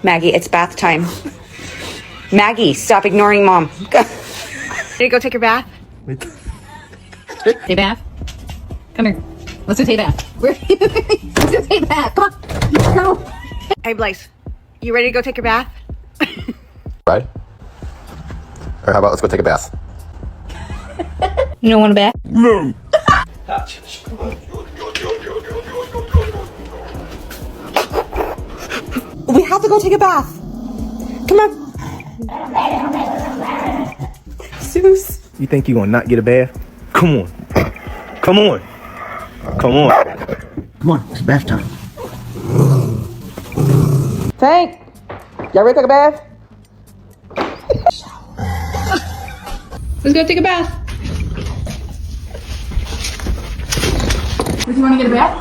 Maggie, it's bath time. Maggie, stop ignoring mom. Ready to go take your bath? Take a bath. Come here. Let's go take a bath. Let's go take a bath. Come on. Let's go. Hey, Blaze, you ready to go take your bath? Right? Or how about let's go take a bath? You don't want a bath? No. We have to go take a bath. Come on. Zeus. You think you gonna not get a bath? Come on. Come on. Come on. Come on, it's bath time. Tank, y'all ready to take a bath? Let's go take a bath. Would you want to get a bath?